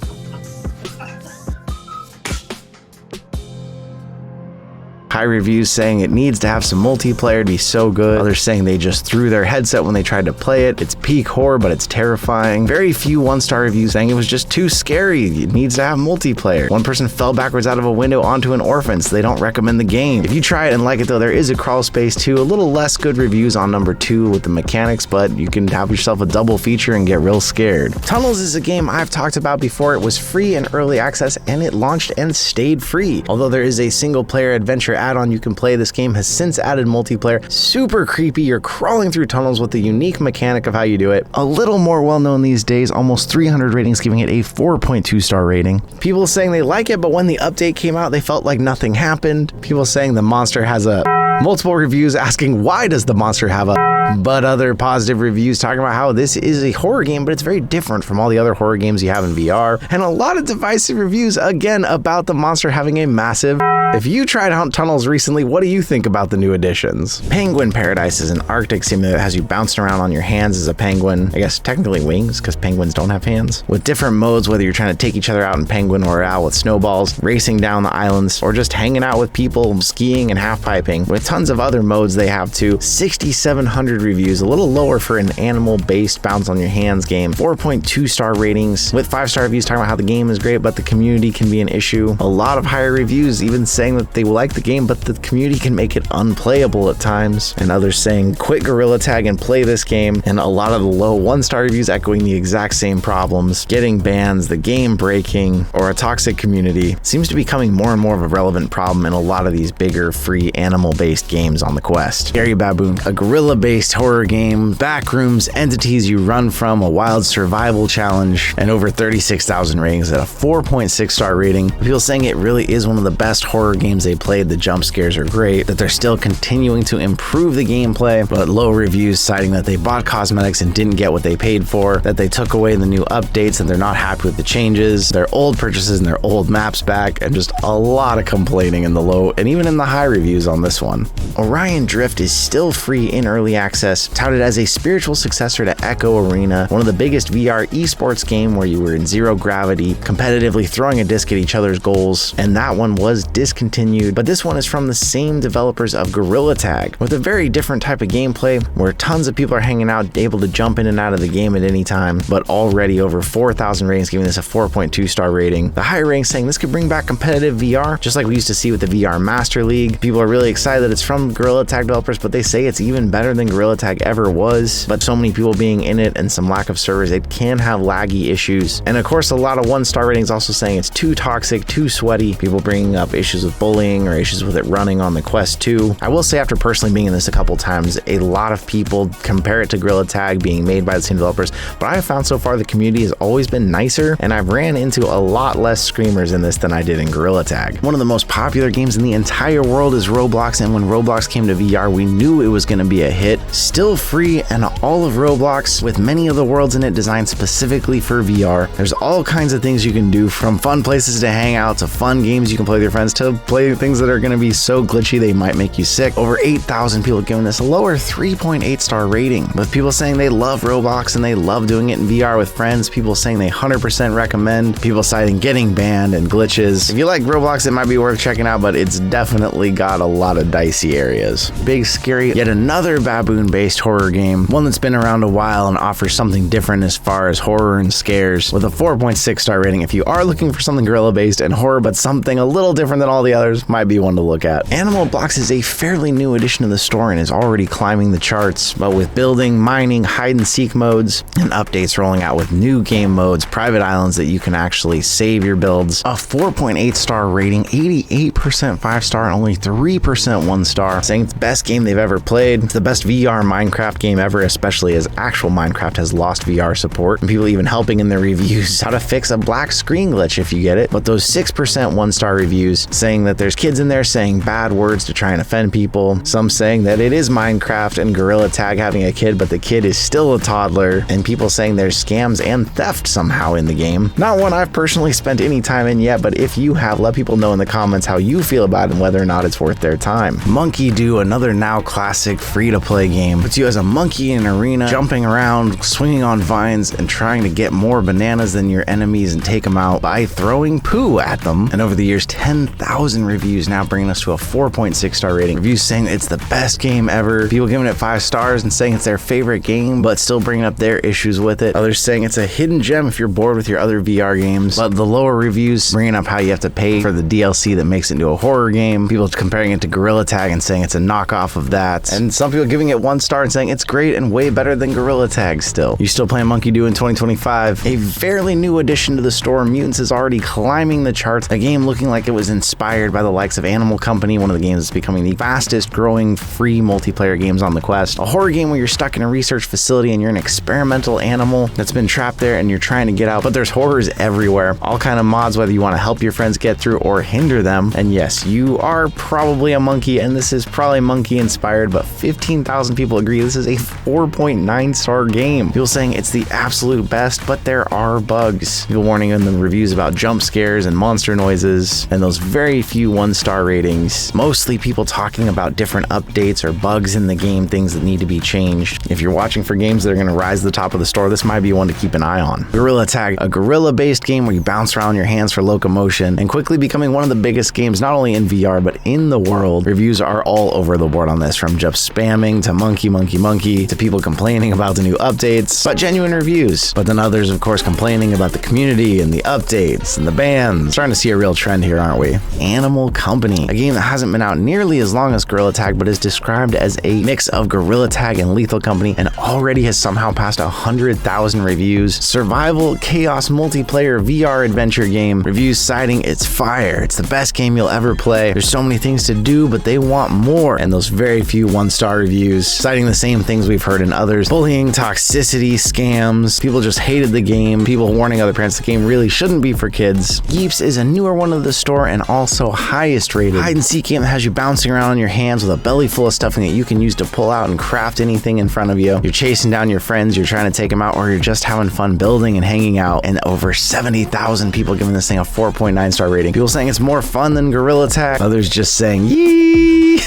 Speaker 1: High reviews saying it needs to have some multiplayer to be so good. Others saying they just threw their headset when they tried to play it. It's peak horror, but it's terrifying. Very few 1-star reviews saying it was just too scary. It needs to have multiplayer. One person fell backwards out of a window onto an orphan, so they don't recommend the game. If you try it and like it though, there is a Crawlspace 2. A little less good reviews on number 2 with the mechanics, but you can have yourself a double feature and get real scared. Tunnels is a game I've talked about before. It was free in early access and it launched and stayed free. Although there is a single player adventure add-on you can play, this game has since added multiplayer. Super creepy. You're crawling through tunnels with the unique mechanic of how you do it. A little more well-known these days, almost 300 ratings, giving it a 4.2-star rating. People saying they like it, but when the update came out, they felt like nothing happened. People saying the monster has a... Multiple reviews asking why does the monster have a... But other positive reviews talking about how this is a horror game, but it's very different from all the other horror games you have in VR. And a lot of divisive reviews, again, about the monster having a massive... If you tried out Tunnels recently, what do you think about the new additions? Penguin Paradise is an Arctic simulator that has you bouncing around on your hands as a penguin. I guess technically wings, because penguins don't have hands. With different modes, whether you're trying to take each other out in penguin or out with snowballs, racing down the islands, or just hanging out with people, skiing and half-piping. With tons of other modes they have too. 6,700 reviews, a little lower for an animal-based bounce on your hands game. 4.2-star ratings, with 5-star reviews talking about how the game is great, but the community can be an issue. A lot of higher reviews even saying that they like the game, but the community can make it unplayable at times. And others saying, quit Gorilla Tag and play this game. And a lot of the low 1-star reviews echoing the exact same problems. Getting bans, the game breaking, or a toxic community seems to be becoming more and more of a relevant problem in a lot of these bigger, free, animal-based games on the Quest. Scary Baboon, a gorilla-based horror game, backrooms, entities you run from, a wild survival challenge, and over 36,000 ratings at a 4.6-star rating. People saying it really is one of the best horror games they played. The jump scares are great, that they're still continuing to improve the gameplay, but low reviews citing that they bought cosmetics and didn't get what they paid for, that they took away the new updates and they're not happy with the changes, their old purchases and their old maps back, and just a lot of complaining in the low and even in the high reviews on this one. Orion Drift is still free in early access, touted as a spiritual successor to Echo Arena, one of the biggest VR esports game where you were in zero gravity, competitively throwing a disc at each other's goals, and that one was discontinued, but this one is from the same developers of Gorilla Tag, with a very different type of gameplay where tons of people are hanging out, able to jump in and out of the game at any time, but already over 4,000 ratings, giving this a 4.2-star rating. The higher ratings saying this could bring back competitive VR, just like we used to see with the VR Master League. People are really excited that it's from Gorilla Tag developers, but they say it's even better than Gorilla Tag ever was. But so many people being in it and some lack of servers, it can have laggy issues. And of course, a lot of 1-star ratings also saying it's too toxic, too sweaty. People bringing up issues with bullying or issues with it running on the Quest 2. I will say, after personally being in this a couple times, a lot of people compare it to Gorilla Tag being made by the same developers, but I have found so far the community has always been nicer, and I've ran into a lot less screamers in this than I did in Gorilla Tag. One of the most popular games in the entire world is Roblox, and when Roblox came to VR, we knew it was going to be a hit. Still free, and all of Roblox, with many of the worlds in it designed specifically for VR. There's all kinds of things you can do, from fun places to hang out, to fun games you can play with your friends, to play things that are going to be so glitchy they might make you sick. Over 8,000 people giving this a lower 3.8-star rating, with people saying they love Roblox and they love doing it in VR with friends, people saying they 100% recommend, people citing getting banned and glitches. If you like Roblox, it might be worth checking out, but it's definitely got a lot of dicey areas. Big Scary, yet another baboon-based horror game, one that's been around a while and offers something different as far as horror and scares, with a 4.6-star rating. If you are looking for something gorilla-based and horror, but something a little different than all all the others might be one to look at. Animal Blocks is a fairly new addition to the store and is already climbing the charts, but with building, mining, hide and seek modes, and updates rolling out with new game modes, private islands that you can actually save your builds, a 4.8 star rating, 88% 5-star, and only 3% 1-star, saying it's the best game they've ever played. It's the best VR Minecraft game ever, especially as actual Minecraft has lost VR support, and people even helping in their reviews how to fix a black screen glitch if you get it. But those 6% 1-star reviews saying that there's kids in there saying bad words to try and offend people, some saying that it is Minecraft and Gorilla Tag having a kid, but the kid is still a toddler, and people saying there's scams and theft somehow in the game. Not one I've personally spent any time in yet, but if you have, let people know in the comments how you feel about it and whether or not it's worth their time. MONKE Do, another now classic free-to-play game, puts you as a monkey in an arena, jumping around, swinging on vines, and trying to get more bananas than your enemies and take them out by throwing poo at them. And over the years, 10,000 reviews, now bringing us to a 4.6 star rating. Reviews saying it's the best game ever. People giving it 5 stars and saying it's their favorite game, but still bringing up their issues with it. Others saying it's a hidden gem if you're bored with your other VR games. But the lower reviews bringing up how you have to pay for the DLC that makes it into a horror game. People comparing it to Gorilla Tag and saying it's a knockoff of that. And some people giving it 1 star and saying it's great and way better than Gorilla Tag still. You still playing MONKE Do in 2025? A fairly new addition to the store, Mutants, is already climbing the charts. A game looking like it was inspired by the likes of Animal Company, one of the games that's becoming the fastest growing free multiplayer games on the Quest. A horror game where you're stuck in a research facility and you're an experimental animal that's been trapped there and you're trying to get out, but there's horrors everywhere. All kind of mods, whether you want to help your friends get through or hinder them. And yes, you are probably a monkey, and this is probably monkey inspired, but 15,000 people agree this is a 4.9 star game. People saying it's the absolute best, but there are bugs. People warning in the reviews about jump scares and monster noises, and those very few 1-star ratings. Mostly people talking about different updates or bugs in the game, things that need to be changed. If you're watching for games that are going to rise to the top of the store, this might be one to keep an eye on. Gorilla Tag, a gorilla-based game where you bounce around your hands for locomotion, and quickly becoming one of the biggest games not only in VR but in the world. Reviews are all over the board on this, from just spamming to monkey to people complaining about the new updates, but genuine reviews. But then others, of course, complaining about the community and the updates and the bans. Starting to see a real trend here, aren't we? Animal Company, a game that hasn't been out nearly as long as Gorilla Tag, but is described as a mix of Gorilla Tag and Lethal Company, and already has somehow passed 100,000 reviews. Survival chaos multiplayer VR adventure game. Reviews citing it's fire. It's the best game you'll ever play. There's so many things to do, but they want more. And those very few 1-star reviews citing the same things we've heard in others: bullying, toxicity, scams. People just hated the game. People warning other parents the game really shouldn't be for kids. Yeeps is a newer one of the store and also highest rated hide and seek game that has you bouncing around on your hands with a belly full of stuffing that you can use to pull out and craft anything in front of you. You're chasing down your friends, you're trying to take them out, or you're just having fun building and hanging out. And over 70,000 people giving this thing a 4.9 star rating. People saying it's more fun than Gorilla Tag. Others just saying yee.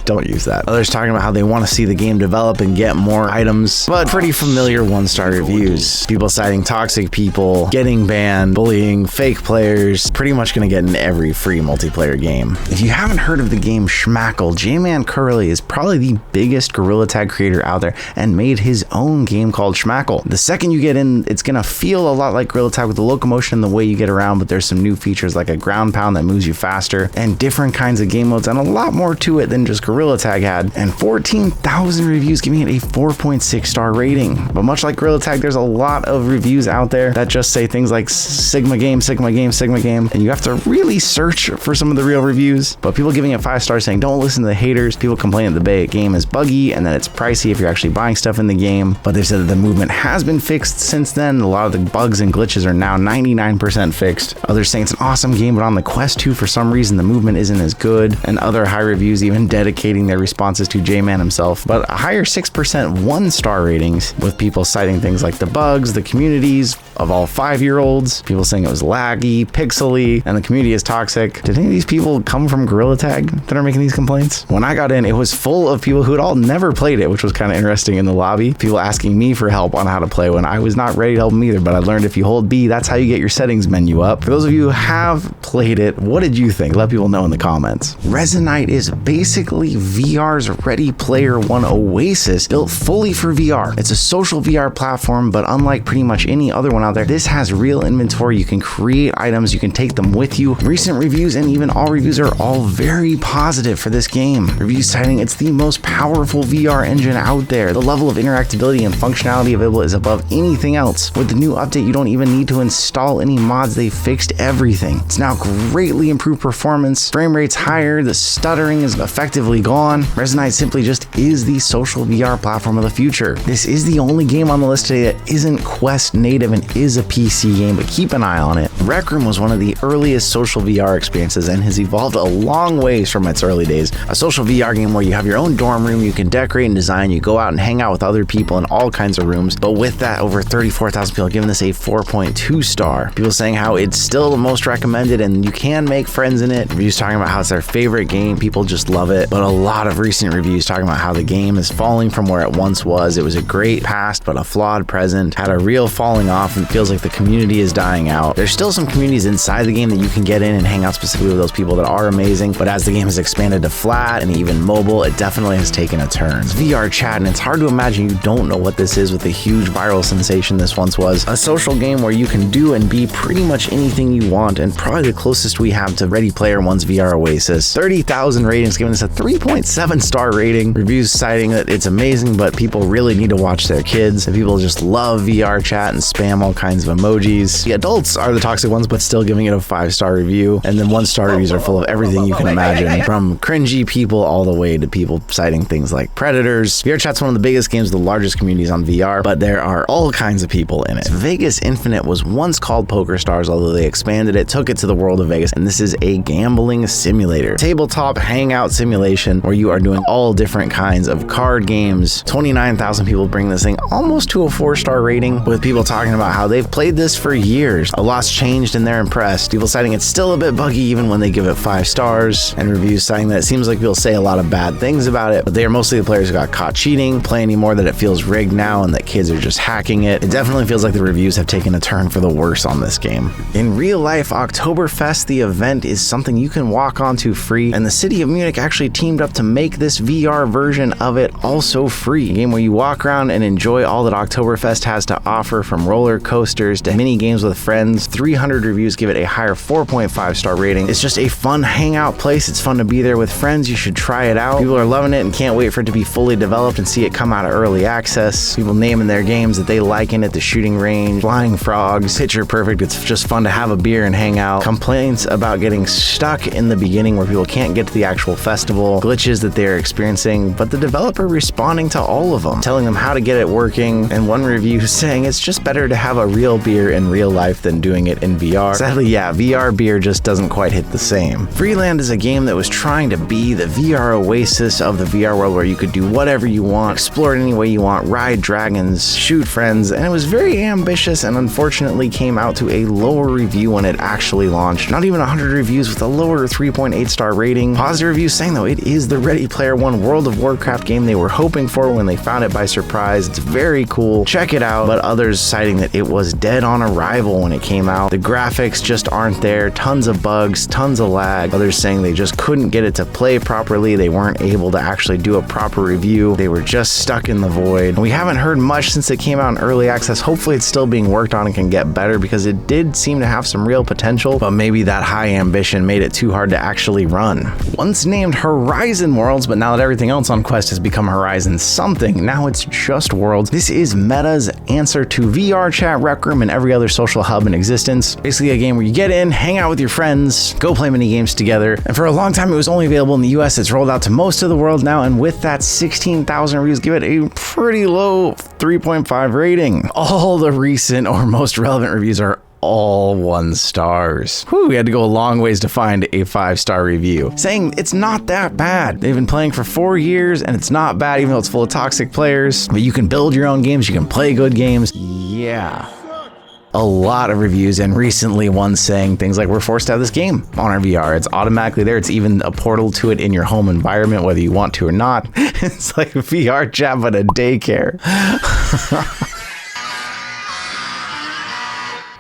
Speaker 1: Don't use that. Others talking about how they want to see the game develop and get more items, but pretty familiar 1-star reviews. People citing toxic people, getting banned, bullying, fake players, pretty much going to get in every free multiplayer game. If you haven't heard of the game Schmackle, J-Man Curly is probably the biggest Gorilla Tag creator out there and made his own game called Schmackle. The second you get in, it's going to feel a lot like Gorilla Tag with the locomotion and the way you get around, but there's some new features like a ground pound that moves you faster and different kinds of game modes and a lot more to it than just Gorilla Tag had, and 14,000 reviews giving it a 4.6 star rating. But much like Gorilla Tag, there's a lot of reviews out there that just say things like Sigma game, and you have to really search for some of the real reviews. But people giving it 5 stars saying don't listen to the haters. People complaining that the game is buggy and that it's pricey if you're actually buying stuff in the game. But they've said that the movement has been fixed since then. A lot of the bugs and glitches are now 99% fixed. Others saying it's an awesome game, but on the Quest 2 for some reason the movement isn't as good. And other high reviews even dedicating their responses to J-Man himself, but a higher 6% 1-star ratings, with people citing things like the bugs, the communities of all 5-year-olds, people saying it was laggy, pixely, and the community is toxic. Did any of these people come from Gorilla Tag that are making these complaints? When I got in, it was full of people who had all never played it, which was kind of interesting in the lobby. People asking me for help on how to play when I was not ready to help them either, but I learned if you hold B, that's how you get your settings menu up. For those of you who have played it, what did you think? Let people know in the comments. Resonite is basically essentially VR's Ready Player One Oasis built fully for VR. It's a social VR platform, but unlike pretty much any other one out there, this has real inventory. You can create items, you can take them with you. Recent reviews and even all reviews are all very positive for this game. Reviews citing it's the most powerful VR engine out there. The level of interactability and functionality available is above anything else. With the new update, you don't even need to install any mods. They fixed everything. It's now greatly improved performance, frame rate's higher, the stuttering is effectively gone. Resonate simply just is the social VR platform of the future. This is the only game on the list today that isn't Quest native and is a PC game, but keep an eye on it. Rec Room was one of the earliest social VR experiences and has evolved a long ways from its early days. A social VR game where you have your own dorm room, you can decorate and design, you go out and hang out with other people in all kinds of rooms. But with that, over 34,000 people giving this a 4.2 star. People saying how it's still the most recommended and you can make friends in it. Reviews talking about how it's their favorite game, people just love it. But a lot of recent reviews talking about how the game is falling from where it once was. It was a great past, but a flawed present, had a real falling off, and feels like the community is dying out. There's still some communities inside the game that you can get in and hang out specifically with those people that are amazing, but as the game has expanded to flat and even mobile, it definitely has taken a turn. It's VR chat, and it's hard to imagine you don't know what this is with the huge viral sensation this once was. A social game where you can do and be pretty much anything you want, and probably the closest we have to Ready Player One's VR Oasis. 30,000 ratings, giving us a 3.7 star rating. Reviews citing that it's amazing, but people really need to watch their kids, and people just love VR chat and spam all kinds of emojis. The adults are the toxic ones, but still giving it a 5-star review, and then 1-star reviews are full of everything you can imagine, from cringy people all the way to people citing things like predators. VR chat's one of the biggest games with the largest communities on VR, but there are all kinds of people in it. Vegas Infinite was once called Poker Stars, although they expanded it, took it to the world of Vegas, and this is a gambling simulator. Tabletop hangout simulation where you are doing all different kinds of card games. 29,000 people bring this thing almost to a 4-star rating, with people talking about how they've played this for years. A lot's changed and they're impressed. People citing it's still a bit buggy even when they give it 5 stars, and reviews citing that it seems like people say a lot of bad things about it, but they are mostly the players who got caught cheating, play anymore, that it feels rigged now and that kids are just hacking it. It definitely feels like the reviews have taken a turn for the worse on this game. In real life, Oktoberfest, the event, is something you can walk onto free, and the city of Munich actually teamed up to make this VR version of it also free. A game where you walk around and enjoy all that Oktoberfest has to offer, from roller coasters to mini games with friends. 300 reviews give it a higher 4.5 star rating. It's just a fun hangout place. It's fun to be there with friends. You should try it out. People are loving it and can't wait for it to be fully developed and see it come out of early access. People naming their games that they like in it: the shooting range, flying frogs, picture perfect. It's just fun to have a beer and hang out. Complaints about getting stuck in the beginning where people can't get to the actual festival, glitches that they're experiencing, but the developer responding to all of them, telling them how to get it working, and one review saying it's just better to have a real beer in real life than doing it in VR. Sadly, yeah, VR beer just doesn't quite hit the same. Freeland is a game that was trying to be the VR oasis of the VR world, where you could do whatever you want, explore it any way you want, ride dragons, shoot friends, and it was very ambitious, and unfortunately came out to a lower review when it actually launched. Not even 100 reviews, with a lower 3.8 star rating. Positive reviews saying though it is the Ready Player One World of Warcraft game they were hoping for when they found it by surprise. It's very cool, check it out. But others citing that it was dead on arrival when it came out. The graphics just aren't there, tons of bugs, tons of lag. Others saying they just couldn't get it to play properly. They weren't able to actually do a proper review. They were just stuck in the void. And we haven't heard much since it came out in early access. Hopefully it's still being worked on and can get better, because it did seem to have some real potential, but maybe that high ambition made it too hard to actually run. Once named Horizon Worlds, but now that everything else on Quest has become Horizon something, now it's just Worlds. This is Meta's answer to VR chat, Rec Room, and every other social hub in existence. Basically a game where you get in, hang out with your friends, go play mini games together. And for a long time it was only available in the US. It's rolled out to most of the world now, and with that 16,000 reviews give it a pretty low 3.5 rating. All the recent or most relevant reviews are all 1 stars. Whew, we had to go a long ways to find a 5-star review saying it's not that bad. They've been playing for 4 years and it's not bad, even though it's full of toxic players. But you can build your own games, you can play good games. Yeah. A lot of reviews, and recently one saying things like, we're forced to have this game on our VR. It's automatically there. It's even a portal to it in your home environment, whether you want to or not. It's like VR chat, but a daycare.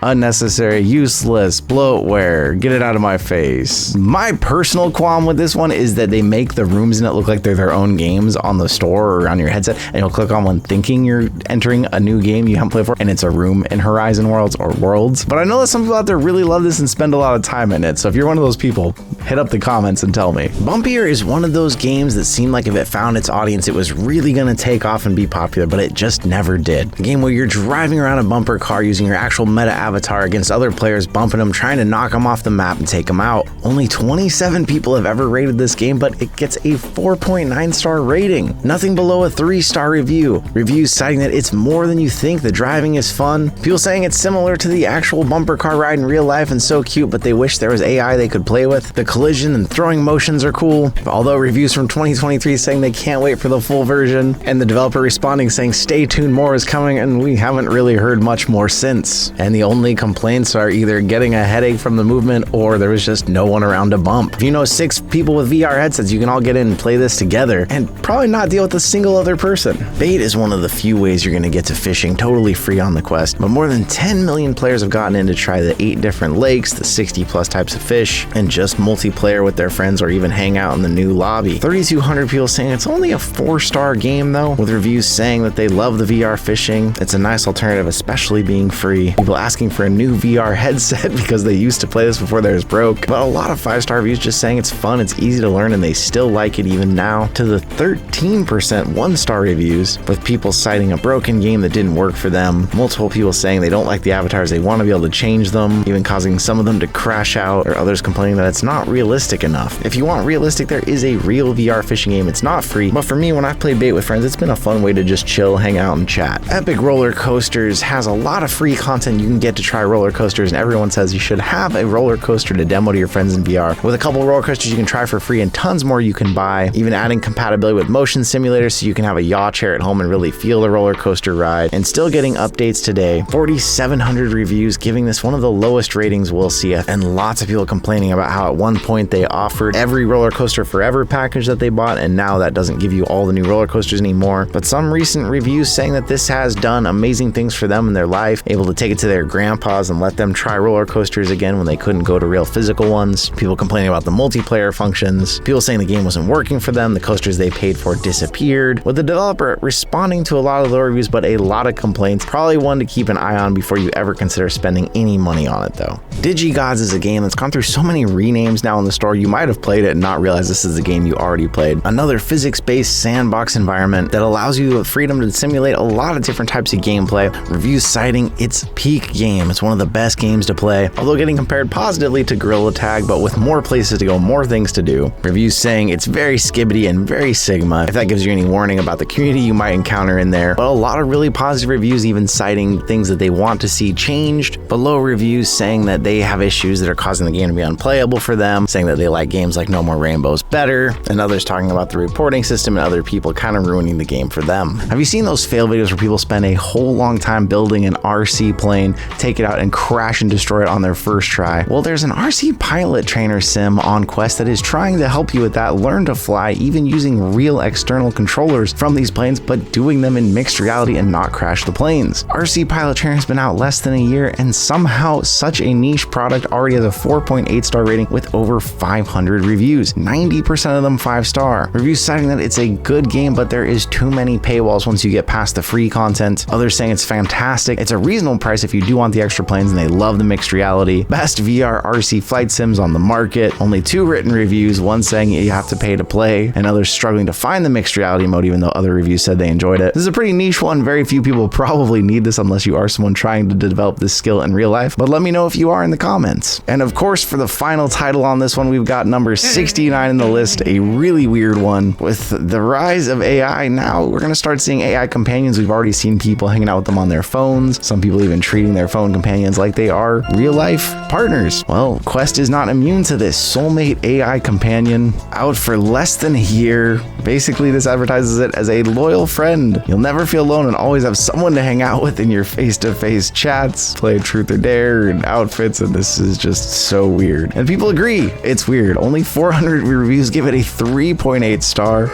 Speaker 1: Unnecessary, useless, bloatware. Get it out of my face. My personal qualm with this one is that they make the rooms in it look like they're their own games on the store or on your headset, and you'll click on one thinking you're entering a new game you haven't played before, and it's a room in Horizon Worlds or Worlds. But I know that some people out there really love this and spend a lot of time in it, so if you're one of those people, hit up the comments and tell me. Bumpier is one of those games that seemed like if it found its audience, it was really gonna take off and be popular, but it just never did. A game where you're driving around a bumper car using your actual meta avatar against other players, bumping them, trying to knock them off the map and take them out. Only 27 people have ever rated this game, but it gets a 4.9 star rating. Nothing below a 3-star review. Reviews citing that it's more than you think, the driving is fun. People saying it's similar to the actual bumper car ride in real life and so cute, but they wish there was AI they could play with. The collision and throwing motions are cool, although reviews from 2023 saying they can't wait for the full version, and the developer responding saying stay tuned, more is coming, and we haven't really heard much more since. And the only complaints are either getting a headache from the movement or there was just no one around to bump. If you know 6 people with VR headsets, you can all get in and play this together and probably not deal with a single other person. Bait is one of the few ways you're going to get to fishing totally free on the Quest, but more than 10 million players have gotten in to try the 8 different lakes, the 60 plus types of fish, and just multiplayer with their friends or even hang out in the new lobby. 3,200 people saying it's only a 4-star game though, with reviews saying that they love the VR fishing. It's a nice alternative, especially being free. People asking for a new VR headset because they used to play this before theirs broke, but a lot of 5-star reviews just saying it's fun, it's easy to learn, and they still like it even now, to the 13% 1-star reviews, with people citing a broken game that didn't work for them, multiple people saying they don't like the avatars, they want to be able to change them, even causing some of them to crash out, or others complaining that it's not realistic enough. If you want realistic, there is a real VR fishing game. It's not free, but for me, when I've played Bait with friends, it's been a fun way to just chill, hang out, and chat. Epic Roller Coasters has a lot of free content you can get to try roller coasters, and everyone says you should have a roller coaster to demo to your friends in VR. With a couple roller coasters you can try for free and tons more you can buy, even adding compatibility with motion simulators so you can have a yaw chair at home and really feel the roller coaster ride, and still getting updates today. 4,700 reviews, giving this one of the lowest ratings we'll see, and lots of people complaining about how at one point they offered every Roller Coaster Forever package that they bought, and now that doesn't give you all the new roller coasters anymore. But some recent reviews saying that this has done amazing things for them in their life, able to take it to their grandpas and let them try roller coasters again when they couldn't go to real physical ones. People complaining about the multiplayer functions, people saying the game wasn't working for them, the coasters they paid for disappeared, with the developer responding to a lot of low reviews but a lot of complaints. Probably one to keep an eye on before you ever consider spending any money on it though. DigiGods is a game that's gone through so many renames now in the store, you might have played it and not realize this is a game you already played. Another physics-based sandbox environment that allows you the freedom to simulate a lot of different types of gameplay. Reviews citing its peak game. It's one of the best games to play, although getting compared positively to Gorilla Tag, but with more places to go, more things to do. Reviews saying it's very skibbity and very Sigma, if that gives you any warning about the community you might encounter in there. But a lot of really positive reviews even citing things that they want to see changed, but low reviews saying that they have issues that are causing the game to be unplayable for them, saying that they like games like No More Rainbows better, and others talking about the reporting system and other people kind of ruining the game for them. Have you seen those fail videos where people spend a whole long time building an RC plane, take it out and crash and destroy it on their first try? Well, there's an RC pilot trainer sim on Quest that is trying to help you with that, learn to fly even using real external controllers from these planes, but doing them in mixed reality and not crash the planes. RC pilot trainer has been out less than a year, and somehow such a niche product already has a 4.8 star rating with over 500 reviews, 90% of them 5-star. Reviews citing that it's a good game, but there is too many paywalls once you get past the free content. Others saying it's fantastic. It's a reasonable price if you do want the extra planes and they love the mixed reality. Best VR RC flight sims on the market. Only 2 written reviews, one saying you have to pay to play, and others struggling to find the mixed reality mode even though other reviews said they enjoyed it. This is a pretty niche one. Very few people probably need this unless you are someone trying to develop this skill in real life, but let me know if you are in the comments. And of course, for the final title on this one, we've got number 69 in the list, a really weird one. With the rise of AI, now we're going to start seeing AI companions. We've already seen people hanging out with them on their phones, some people even treating their phone companions like they are real life partners. Well, Quest is not immune to this. Soulmate AI companion, out for less than a year. Basically, this advertises it as a loyal friend. You'll never feel alone and always have someone to hang out with in your face-to-face chats, play truth or dare and outfits, and this is just so weird. And people agree, it's weird. Only 400 reviews give it a 3.8 star.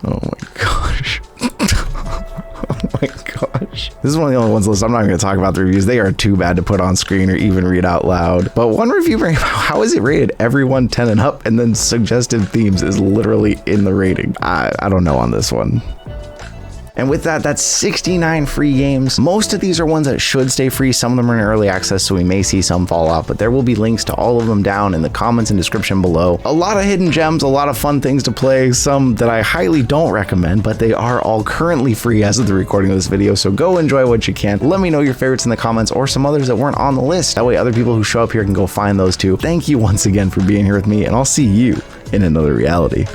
Speaker 1: Oh my gosh. This is one of the only ones listed. I'm not going to talk about the reviews. They are too bad to put on screen or even read out loud. But one review, how is it rated? Everyone 10 and up, and then suggested themes is literally in the rating. I don't know on this one. And with that, that's 69 free games. Most of these are ones that should stay free. Some of them are in early access, so we may see some fall off, but there will be links to all of them down in the comments and description below. A lot of hidden gems, a lot of fun things to play, some that I highly don't recommend, but they are all currently free as of the recording of this video, so go enjoy what you can. Let me know your favorites in the comments or some others that weren't on the list. That way other people who show up here can go find those too. Thank you once again for being here with me, and I'll see you in another reality.